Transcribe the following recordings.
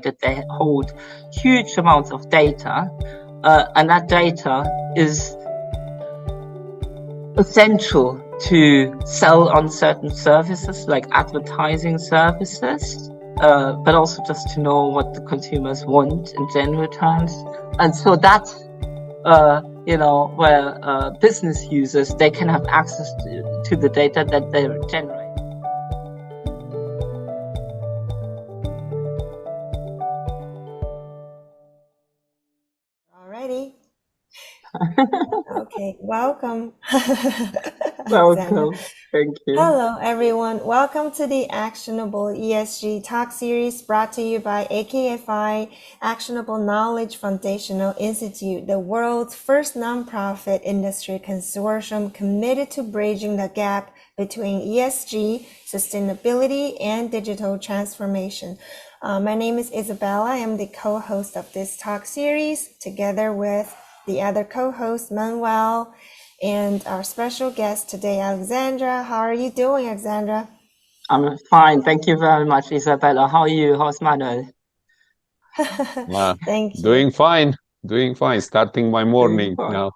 they hold huge amounts of data, and that data is essential to sell on certain services like advertising services, but also just to know what the consumers want in general terms. And so that's where business users, they can have access to the data that they generate. Alrighty. Okay, welcome. Welcome. Thank you. Hello, everyone. Welcome to the Actionable ESG Talk series brought to you by AKFI, Actionable Knowledge Foundational Institute, the world's first nonprofit industry consortium committed to bridging the gap between ESG, sustainability, and digital transformation. My name is Isabella. I am the co-host of this talk series, together with the other co-host, Manuel, and our special guest today, Alexandra. How are you doing, Alexandra? I'm fine. Thank you very much, Isabella. How are you? How's Manuel? Thank you. Doing fine. Starting my morning now.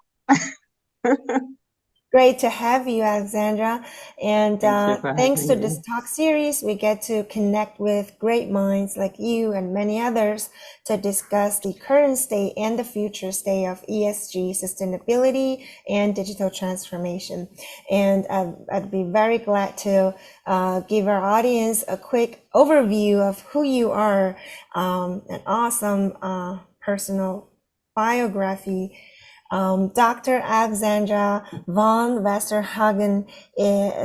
Great to have you, Alexandra. And thanks to this talk series, we get to connect with great minds like you and many others to discuss the current state and the future state of ESG, sustainability, and digital transformation. And I'd be very glad to give our audience a quick overview of who you are, an awesome personal biography. Dr. Alexandra von Westernhagen,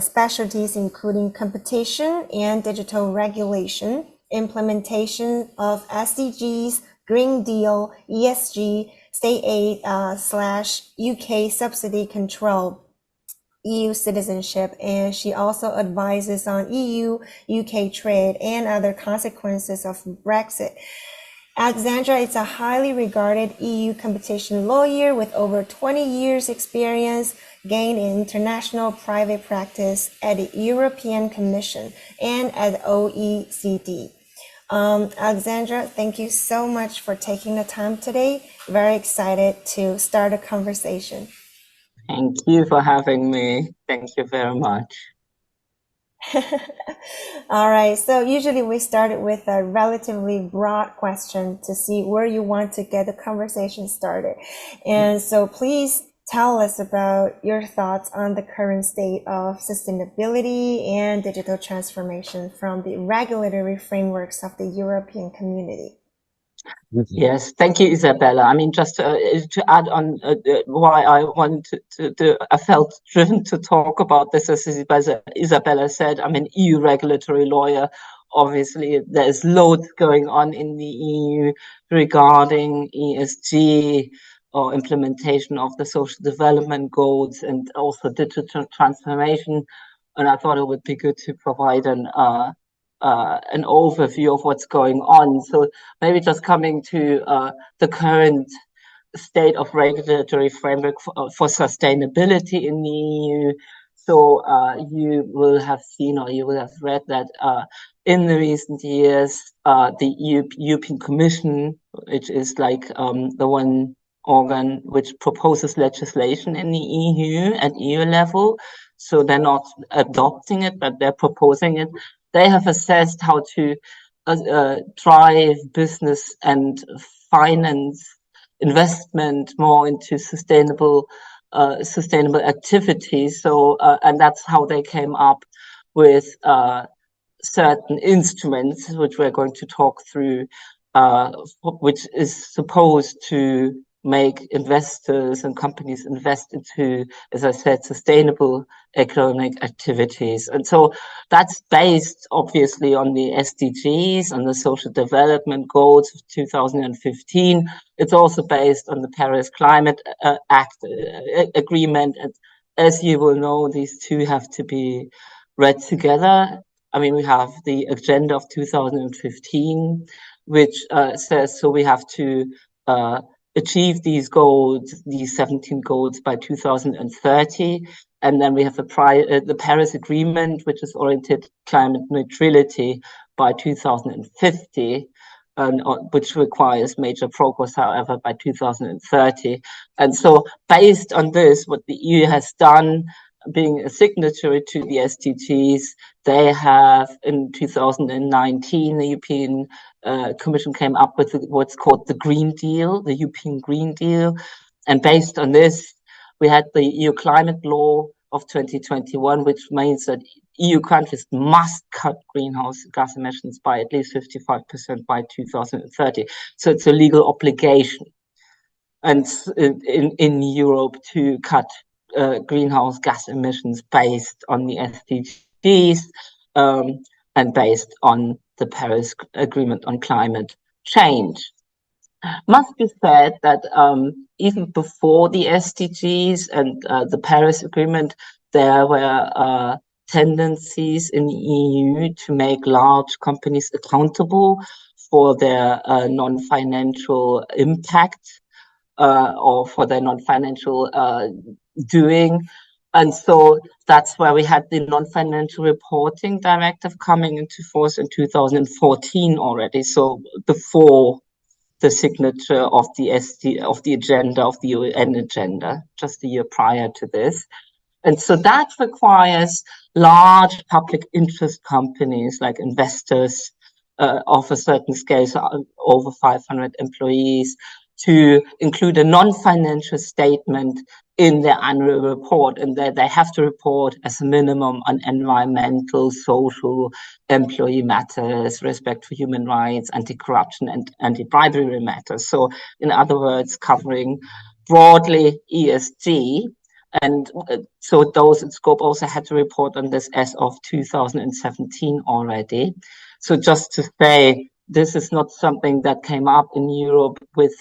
specialties including competition and digital regulation, implementation of SDGs, Green Deal, ESG, state aid / UK subsidy control, EU citizenship, and she also advises on EU-UK trade and other consequences of Brexit. Alexandra is a highly regarded EU competition lawyer with over 20 years experience gained in international private practice at the European Commission and at OECD. Alexandra, thank you so much for taking the time today. Very excited to start a conversation. Thank you for having me. Thank you very much. All right, so usually we started with a relatively broad question to see where you want to get the conversation started. And so please tell us about your thoughts on the current state of sustainability and digital transformation from the regulatory frameworks of the European community. Yes, thank you, Isabella. I mean, just to add on why I wanted I felt driven to talk about this, as Isabella said, I'm an EU regulatory lawyer. Obviously, there's loads going on in the EU regarding ESG or implementation of the social development goals and also digital transformation. And I thought it would be good to provide an overview of what's going on. So maybe just coming to the current state of regulatory framework for sustainability in the EU. So you will have seen or you will have read that in the recent years, the European Commission, which is like the one organ which proposes legislation in the EU at EU level. So they're not adopting it, but they're proposing it. They have assessed how to drive business and finance investment more into sustainable activities. So, and that's how they came up with certain instruments, which we're going to talk through, which is supposed to make investors and companies invest into, as I said, sustainable economic activities. And so that's based obviously on the SDGs and the social development goals of 2015. It's also based on the Paris Climate Act agreement. And as you will know, these two have to be read together. I mean, we have the agenda of 2015, which says, so we have to achieve these goals, these 17 goals by 2030. And then we have the Paris Agreement, which is oriented climate neutrality by 2050. which requires major progress, however, by 2030. And so based on this, what the EU has done, being a signatory to the SDGs, they have in 2019, the European Commission came up with what's called the Green Deal, the European Green Deal. And based on this, we had the EU Climate Law of 2021, which means that EU countries must cut greenhouse gas emissions by at least 55% by 2030. So it's a legal obligation, and in Europe to cut greenhouse gas emissions based on the SDGs and based on the Paris Agreement on climate change. Must be said that even before the SDGs and the Paris Agreement, there were tendencies in the EU to make large companies accountable for their non-financial impact or for their non-financial doing. And so that's where we had the non-financial reporting directive coming into force in 2014 already. So before the signature of the agenda, of the UN agenda, just a year prior to this. And so that requires large public interest companies like investors of a certain scale, so over 500 employees, to include a non-financial statement in their annual report, and they have to report as a minimum on environmental, social, employee matters, respect for human rights, anti-corruption, and anti-bribery matters. So in other words, covering broadly ESG. And so those in scope also had to report on this as of 2017 already. So just to say, this is not something that came up in Europe with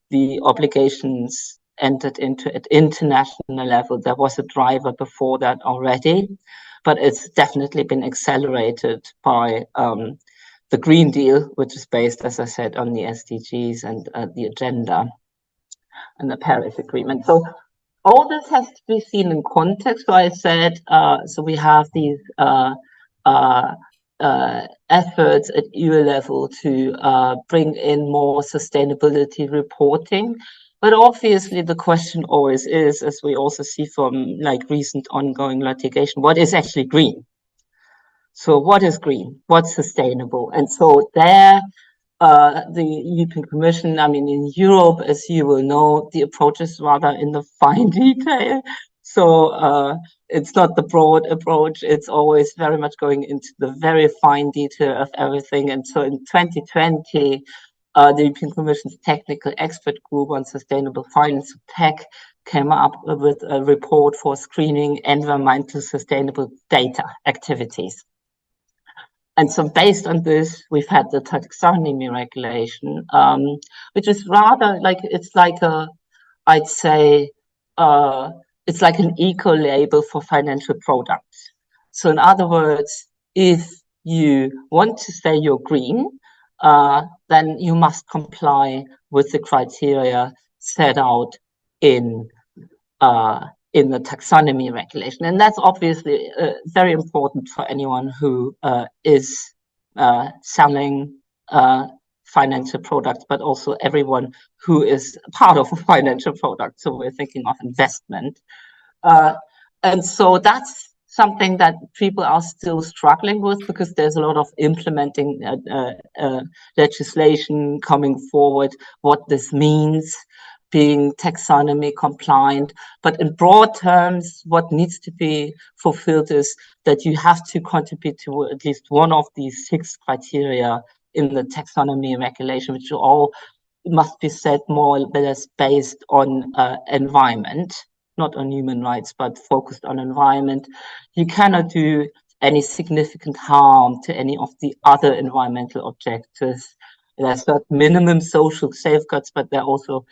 the obligations entered into at international level. There was a driver before that already, but it's definitely been accelerated by the Green Deal, which is based, as I said, on the SDGs and the agenda and the Paris Agreement. So all this has to be seen in context. So I said, so we have these efforts at EU level to bring in more sustainability reporting. But obviously the question always is, as we also see from like recent ongoing litigation, what is actually green? So what is green? What's sustainable? And so there, the European Commission, I mean, in Europe, as you will know, the approach is rather in the fine detail. So it's not the broad approach. It's always very much going into the very fine detail of everything. And so in 2020, the European Commission's Technical Expert Group on Sustainable Finance Tech came up with a report for screening environmental sustainable data activities. And so based on this, we've had the taxonomy regulation, which is rather like, it's like a, I'd say, it's like an eco-label for financial products. So in other words, if you want to say you're green, then you must comply with the criteria set out in the taxonomy regulation. And that's obviously very important for anyone who is selling financial products, but also everyone who is part of a financial product. So we're thinking of investment. And so that's something that people are still struggling with, because there's a lot of implementing legislation coming forward, what this means, being taxonomy compliant. But in broad terms, what needs to be fulfilled is that you have to contribute to at least one of these 6 criteria in the taxonomy regulation, which all must be said more or less based on environment, not on human rights, but focused on environment. You cannot do any significant harm to any of the other environmental objectives. There are certain minimum social safeguards, but there are also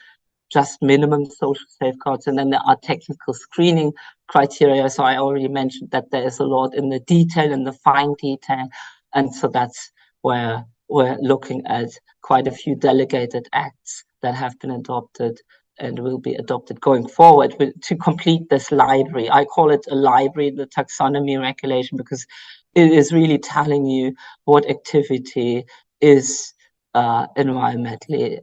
just minimum social safeguards. And then there are technical screening criteria. So I already mentioned that there is a lot in the detail, in the fine detail. And so that's where we're looking at quite a few delegated acts that have been adopted and will be adopted going forward to complete this library. I call it a library, the taxonomy regulation, because it is really telling you what activity is environmentally,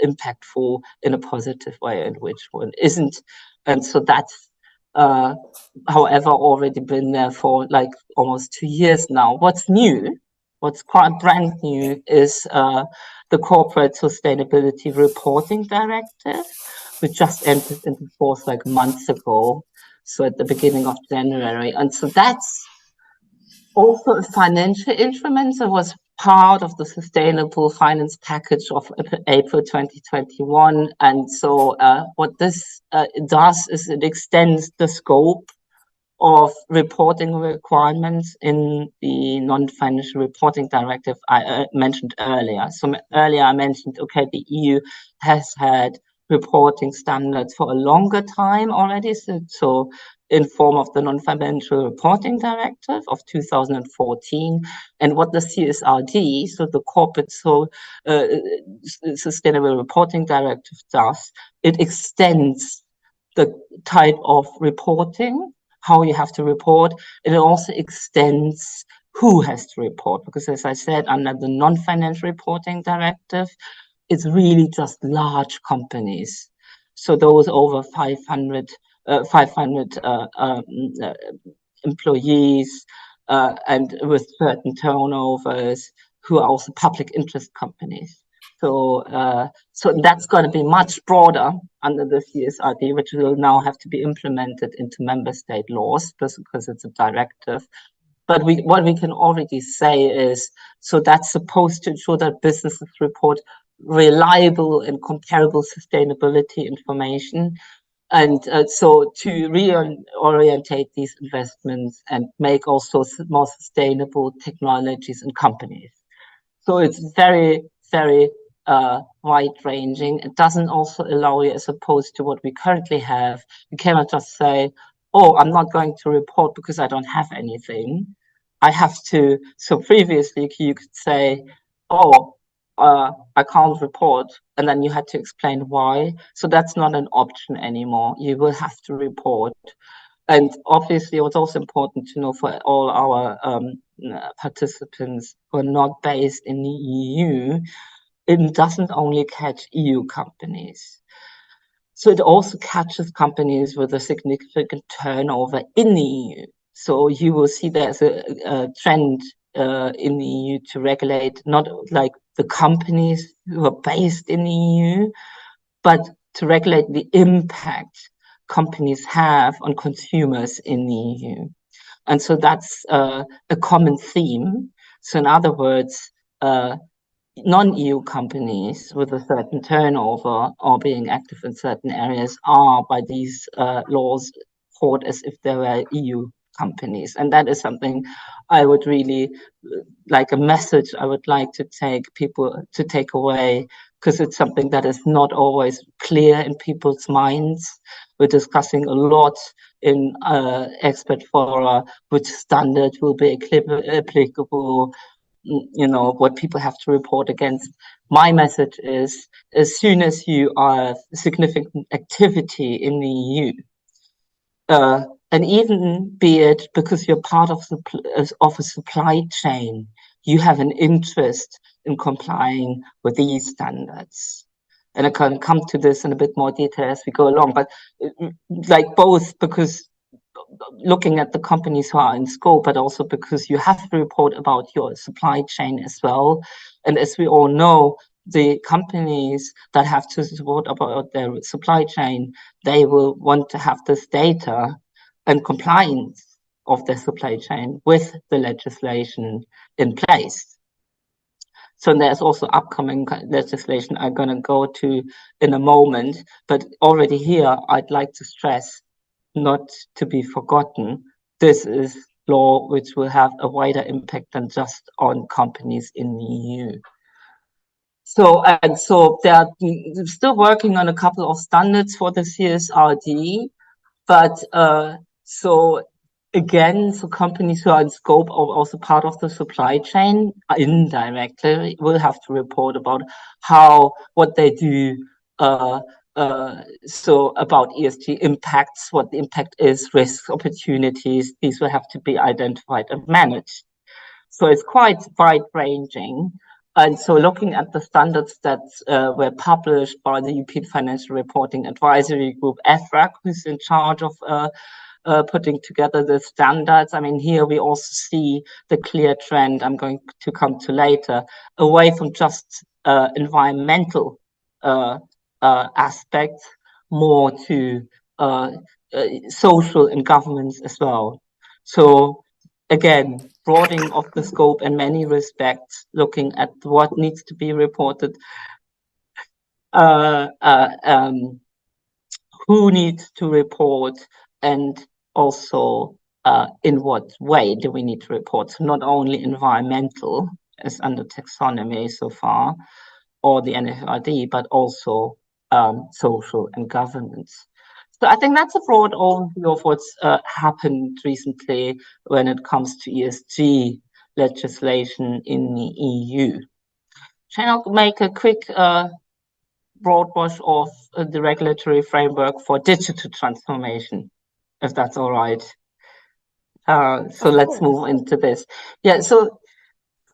impactful in a positive way, and which one isn't. And so that's, however, already been there for like almost 2 years now. What's new, what's quite brand new, is the Corporate Sustainability Reporting Directive, which just entered into force like months ago, so at the beginning of January. And so that's also a financial instrument that was part of the sustainable finance package of April 2021. And so what this does is it extends the scope of reporting requirements in the non-financial reporting directive I mentioned earlier. So earlier I mentioned, okay, the EU has had reporting standards for a longer time already, so in form of the non-financial reporting directive of 2014, and what the CSRD, so the corporate sustainable reporting directive, does, it extends the type of reporting, how you have to report, and it also extends who has to report, because as I said, under the non-financial reporting directive, it's really just large companies. So those over 500 employees and with certain turnovers, who are also public interest companies. So that's going to be much broader under the CSRD, which will now have to be implemented into member state laws because it's a directive. But what we can already say is, so that's supposed to ensure that businesses report reliable and comparable sustainability information. And so to reorientate these investments and make also more sustainable technologies and companies. So it's very, very wide-ranging. It doesn't also allow you, as opposed to what we currently have, you cannot just say, oh, I'm not going to report because I don't have anything. I have to, so previously you could say, oh, I can't report, and then you had to explain why. So that's not an option anymore. You will have to report. And obviously, what's also important to know for all our participants who are not based in the EU, it doesn't only catch EU companies. So it also catches companies with a significant turnover in the EU. So you will see there's a trend in the EU to regulate not like the companies who are based in the EU, but to regulate the impact companies have on consumers in the EU. And so that's a common theme. So in other words, non-EU companies with a certain turnover or being active in certain areas are by these laws thought as if they were EU companies. And that is something I would really like, a message I would like to take people to take away, because it's something that is not always clear in people's minds. We're discussing a lot in expert fora which standard will be applicable, what people have to report against. My message is, as soon as you are significant activity in the EU, and even be it because you're part of a supply chain, you have an interest in complying with these standards. And I can come to this in a bit more detail as we go along, but like both because looking at the companies who are in scope, but also because you have to report about your supply chain as well. And as we all know, the companies that have to report about their supply chain, they will want to have this data and compliance of their supply chain with the legislation in place. So there's also upcoming legislation I'm going to go to in a moment, but already here I'd like to stress, not to be forgotten, this is law which will have a wider impact than just on companies in the EU. So they're still working on a couple of standards for the CSRD, but so companies who are in scope are also part of the supply chain indirectly will have to report about what they do. So about ESG impacts, what the impact is, risks, opportunities, these will have to be identified and managed. So it's quite wide-ranging. And so looking at the standards that were published by the European Financial Reporting Advisory Group, EFRAG, who's in charge of putting together the standards. I mean, here we also see the clear trend I'm going to come to later, away from just environmental aspects, more to social and governance as well. So again, broadening of the scope in many respects, looking at what needs to be reported, who needs to report, and also in what way do we need to report. So not only environmental, as under taxonomy so far, or the NFRD, but also social and governance. So I think that's a broad overview of what's happened recently when it comes to ESG legislation in the EU. Shall I make a quick broad brush of the regulatory framework for digital transformation, if that's all right? So let's move into this. Yeah, so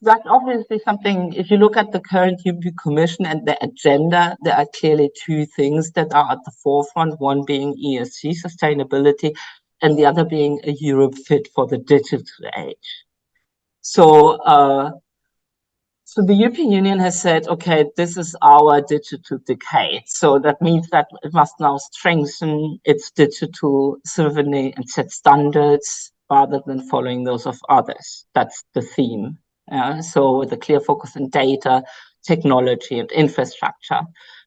that's obviously something, if you look at the current European Commission and the agenda, there are clearly two things that are at the forefront, one being ESG sustainability, and the other being a Europe fit for the digital age. So, so the European Union has said, okay, this is our digital decade. So that means that it must now strengthen its digital sovereignty and set standards rather than following those of others. That's the theme. So with a clear focus on data, technology, and infrastructure.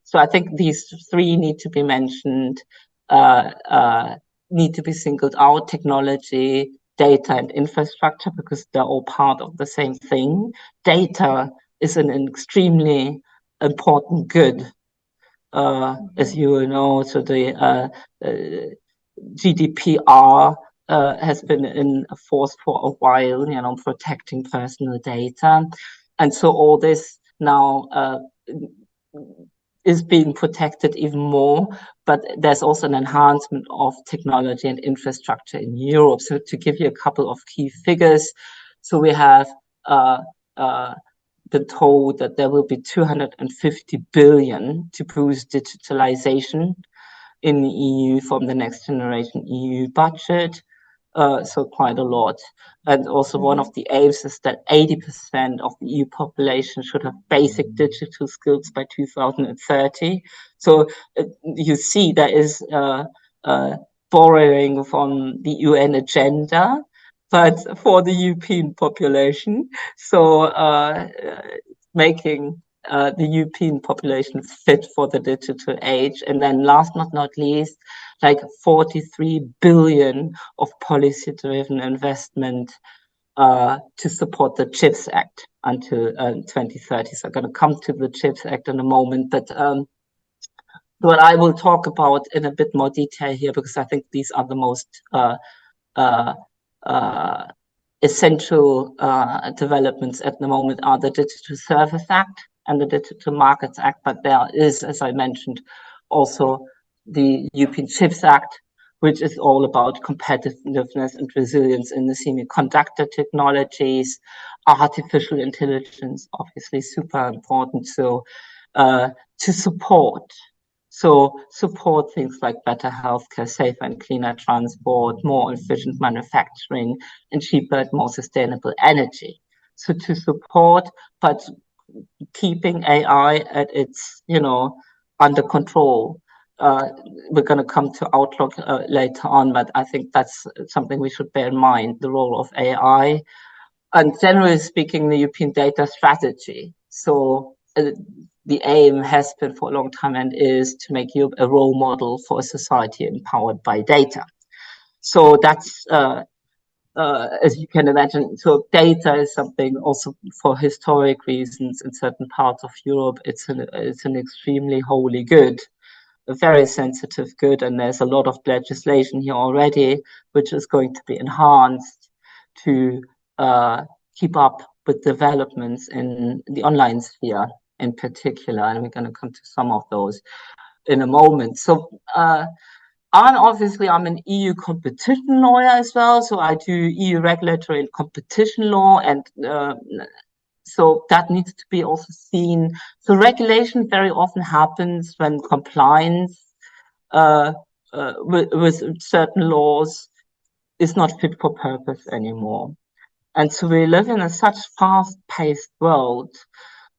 So I think these three need to be mentioned, need to be singled out: technology, data, and infrastructure, because they're all part of the same thing. Data is an extremely important good, as you will know. So the GDPR has been in force for a while, you know, protecting personal data. And so all this now is being protected even more, but there's also an enhancement of technology and infrastructure in Europe. So to give you a couple of key figures, so we have been told that there will be 250 billion to boost digitalization in the EU from the Next Generation EU budget. So quite a lot. And also one of the aims is that 80% of the EU population should have basic digital skills by 2030. So you see there is borrowing from the UN agenda, but for the European population. So making the European population fit for the digital age. And then last but not least, like 43 billion of policy-driven investment to support the CHIPS Act until 2030. So I'm going to come to the CHIPS Act in a moment, but what I will talk about in a bit more detail here, because I think these are the most essential developments at the moment, are the Digital Service Act and the Digital Markets Act. But there is, as I mentioned, also the European Chips Act, which is all about competitiveness and resilience in the semiconductor technologies, artificial intelligence, obviously super important. So to support things like better healthcare, safer and cleaner transport, more efficient manufacturing, and cheaper and more sustainable energy. So to support, but keeping AI at its, you know, under control. We're going to come to Outlook later on, but I think that's something we should bear in mind, the role of AI. And generally speaking, the European data strategy. So the aim has been for a long time and is to make Europe a role model for a society empowered by data. So that's, as you can imagine, so data is something also for historic reasons in certain parts of Europe. It's an extremely holy good, a very sensitive good, and there's a lot of legislation here already, which is going to be enhanced to keep up with developments in the online sphere in particular, and we're going to come to some of those in a moment. So obviously I'm an EU competition lawyer as well, so I do EU regulatory and competition law, and So that needs to be also seen. So regulation very often happens when compliance with certain laws is not fit for purpose anymore. And so we live in a such fast-paced world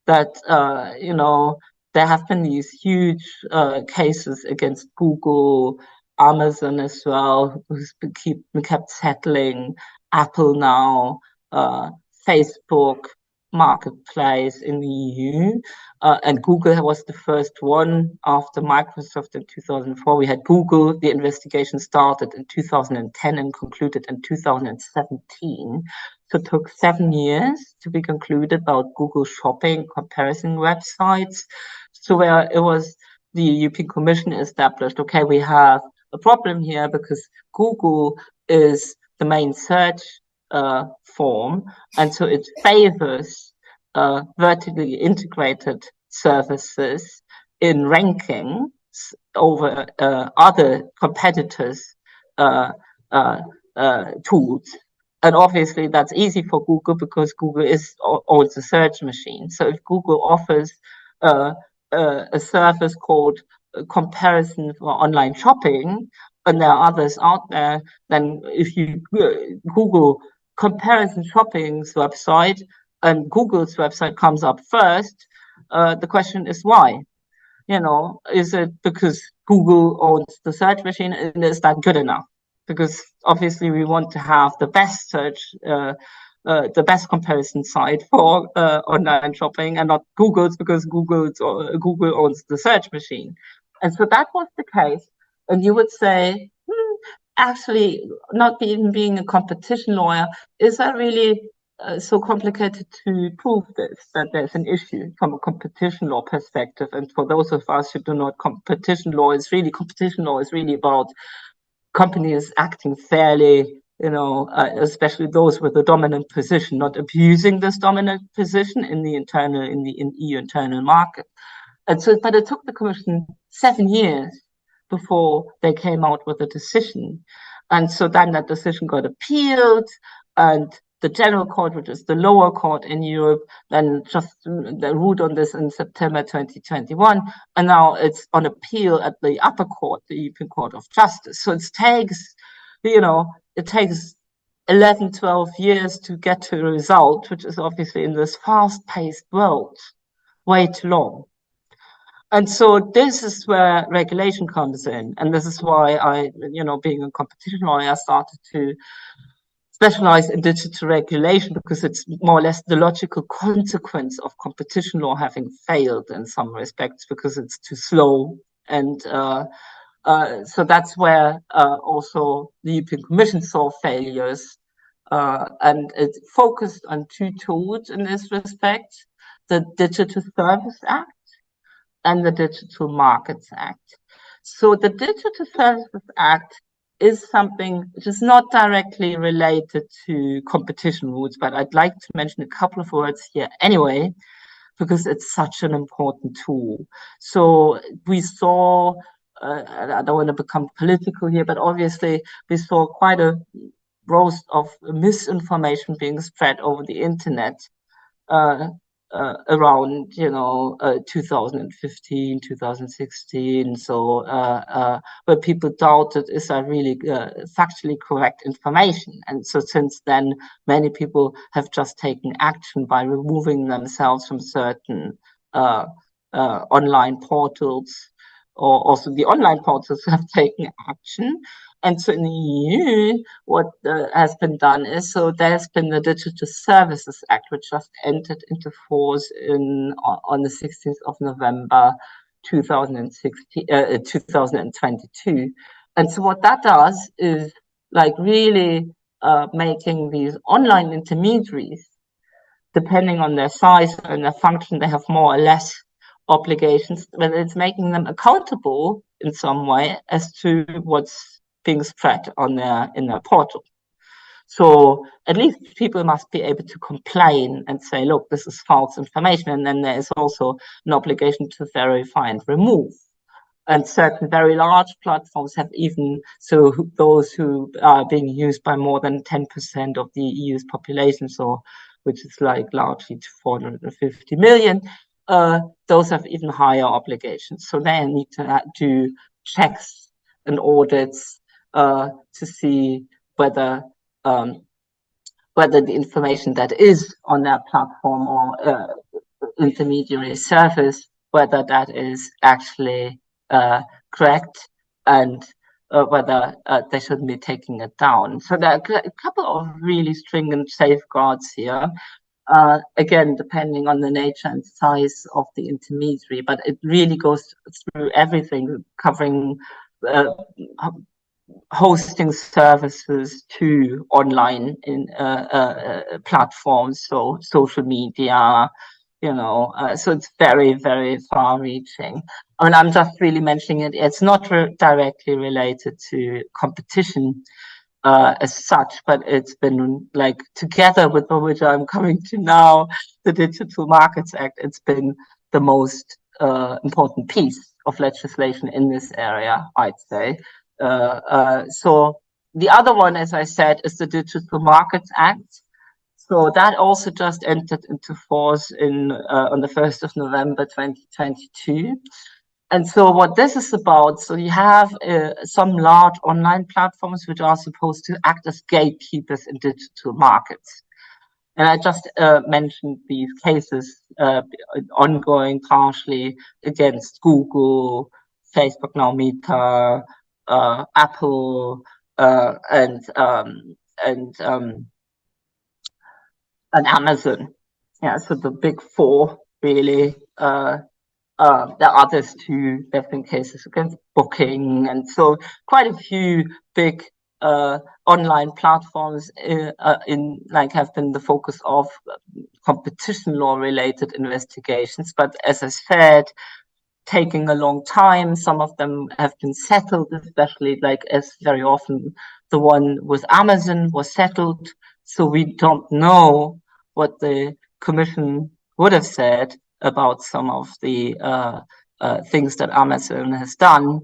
that, there have been these huge cases against Google, Amazon as well, who's kept settling, Apple now, Facebook, Marketplace in the EU, and Google was the first one after Microsoft in 2004. We had Google. The investigation started in 2010 and concluded in 2017. So it took 7 years to be concluded about Google shopping comparison websites. So where it was the European Commission established, okay, we have a problem here because Google is the main search form, and so it favors vertically integrated services in ranking over other competitors' tools. And obviously that's easy for Google because Google owns a search machine. So if Google offers a service called comparison for online shopping, and there are others out there, then if you Google comparison shopping's website and Google's website comes up first, the question is why? Is it because Google owns the search machine, and is that good enough? Because obviously we want to have the best search, the best comparison site for online shopping, and not Google's, because Google owns the search machine. And so that was the case. And you would say, actually, not even being a competition lawyer, is that really so complicated to prove this, that there's an issue from a competition law perspective? And for those of us who do not, competition law is really about companies acting fairly, especially those with a dominant position, not abusing this dominant position in the EU internal market. And so, but it took the Commission 7 years before they came out with a decision. And so then that decision got appealed, and the General Court, which is the lower court in Europe, then they ruled on this in September 2021, and now it's on appeal at the upper court, the European Court of Justice. So it takes 11, 12 years to get to a result, which is obviously in this fast-paced world way too long. And so this is where regulation comes in. And this is why I, being a competition lawyer, started to specialize in digital regulation, because it's more or less the logical consequence of competition law having failed in some respects because it's too slow. And so that's where also the European Commission saw failures. And it focused on two tools in this respect: the Digital Service Act and the Digital Markets Act. So the Digital Services Act is something which is not directly related to competition rules, but I'd like to mention a couple of words here anyway, because it's such an important tool. So we saw, I don't want to become political here, but obviously we saw quite a growth of misinformation being spread over the internet around 2015, 2016. So where people doubted, is that really factually correct information? And so since then, many people have just taken action by removing themselves from certain online portals, or also the online portals have taken action. And so in the EU, what has been done is, so there's been the Digital Services Act, which just entered into force on the 16th of November 2022. And so what that does is really making these online intermediaries, depending on their size and their function, they have more or less obligations, but it's making them accountable in some way as to what's being spread in their portal. So at least people must be able to complain and say, look, this is false information. And then there is also an obligation to verify and remove. And certain very large platforms have even, so those who are being used by more than 10% of the EU's population, so which is like largely to 450 million, those have even higher obligations. So they need to do checks and audits to see whether the information that is on that platform or intermediary service, whether that is actually correct, and whether they should be taking it down. So there are a couple of really stringent safeguards here. Again, depending on the nature and size of the intermediary, but it really goes through everything, covering hosting services to online in platforms, so social media, so it's very, very far-reaching. I mean, I'm just really mentioning it. It's not directly related to competition as such, but it's been like together with which I'm coming to now, the Digital Markets Act. It's been the most important piece of legislation in this area, I'd say. So the other one, as I said, is the Digital Markets Act. So that also just entered into force on the 1st of November 2022. And so what this is about, so you have some large online platforms which are supposed to act as gatekeepers in digital markets. And I just mentioned these cases ongoing partially against Google, Facebook now Meta, Apple, and Amazon. Yeah, so the big four really. There are others too. There have been cases against Booking, and so quite a few big online platforms have been the focus of competition law related investigations. But as I said, taking a long time. Some of them have been settled, especially as very often the one with Amazon was settled. So we don't know what the Commission would have said about some of the things that Amazon has done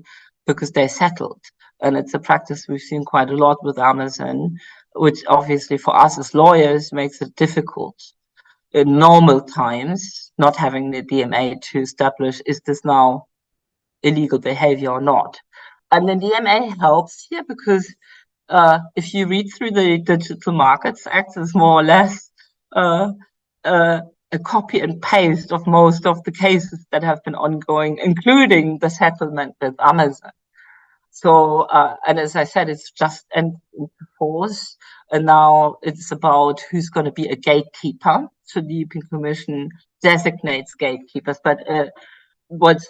because they settled. And it's a practice we've seen quite a lot with Amazon, which obviously for us as lawyers makes it difficult in normal times, not having the DMA to establish, is this now illegal behavior or not? And the DMA helps here because if you read through the Digital Markets Act, it's more or less a copy and paste of most of the cases that have been ongoing, including the settlement with Amazon. So, and as I said, it's just entered into force, and now it's about who's going to be a gatekeeper. So the European Commission designates gatekeepers, but what's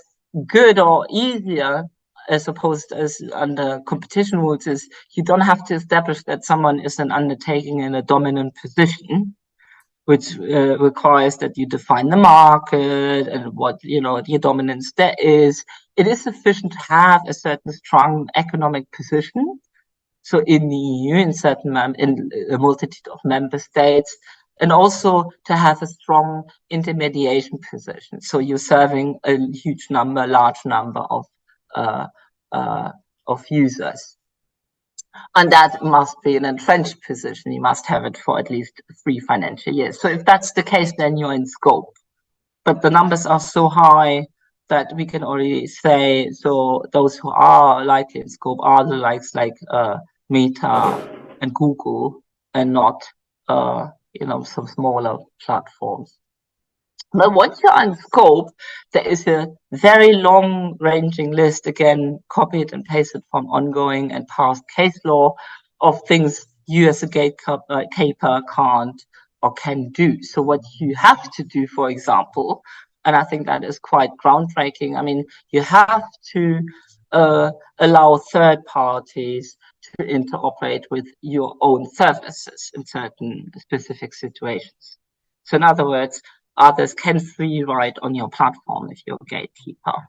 good or easier, as opposed as under competition rules, is you don't have to establish that someone is an undertaking in a dominant position, which requires that you define the market and what, the dominance there is. It is sufficient to have a certain strong economic position. So in the EU, in a multitude of member states, and also to have a strong intermediation position. So you're serving a large number of users. And that must be an entrenched position. You must have it for at least 3 financial years. So if that's the case, then you're in scope. But the numbers are so high that we can already say, so those who are likely in scope are the likes like Meta and Google, and not, some smaller platforms. But once you're in scope, there is a very long-ranging list, again, copied and pasted from ongoing and past case law, of things you as a gatekeeper can't or can do. So what you have to do, for example, and I think that is quite groundbreaking, I mean, you have to allow third parties to interoperate with your own services in certain specific situations. So in other words, others can free ride on your platform if you're a gatekeeper.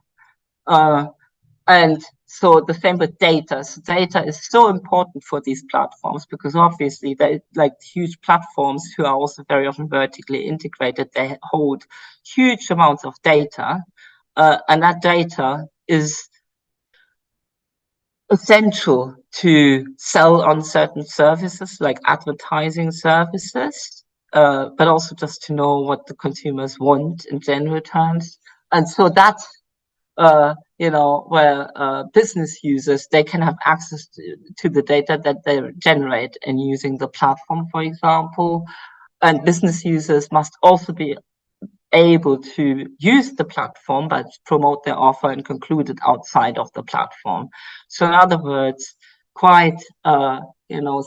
And so the same with data. So data is so important for these platforms because obviously they like huge platforms who are also very often vertically integrated. They hold huge amounts of data, and that data is essential to sell on certain services like advertising services. but also just to know what the consumers want in general terms. And so that's, where business users, they can have access to the data that they generate in using the platform, for example. And business users must also be able to use the platform, but promote their offer and conclude it outside of the platform. So in other words, quite,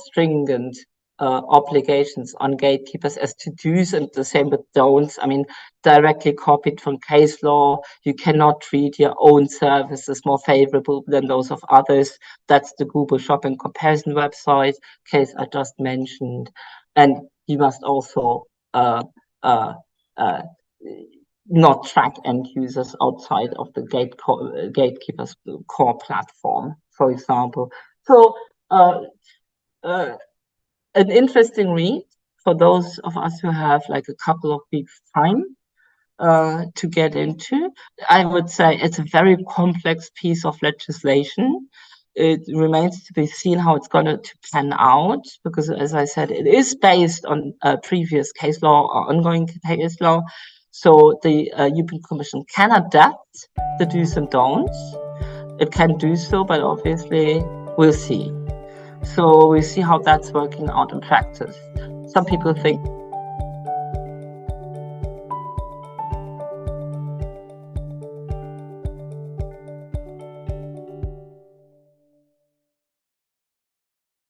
stringent obligations on gatekeepers as to do's, and the same with don'ts. I mean, directly copied from case law. You cannot treat your own services more favorable than those of others. That's the Google Shopping comparison website case I just mentioned. And you must also not track end users outside of the gatekeeper's core platform, for example. So an interesting read for those of us who have like a couple of weeks time to get into. I would say it's a very complex piece of legislation. It remains to be seen how it's going to pan out, because, as I said, it is based on previous case law or ongoing case law. So the European Commission can adapt the do's and don'ts. It can do so, but obviously we'll see. So we'll see how that's working out in practice. Some people think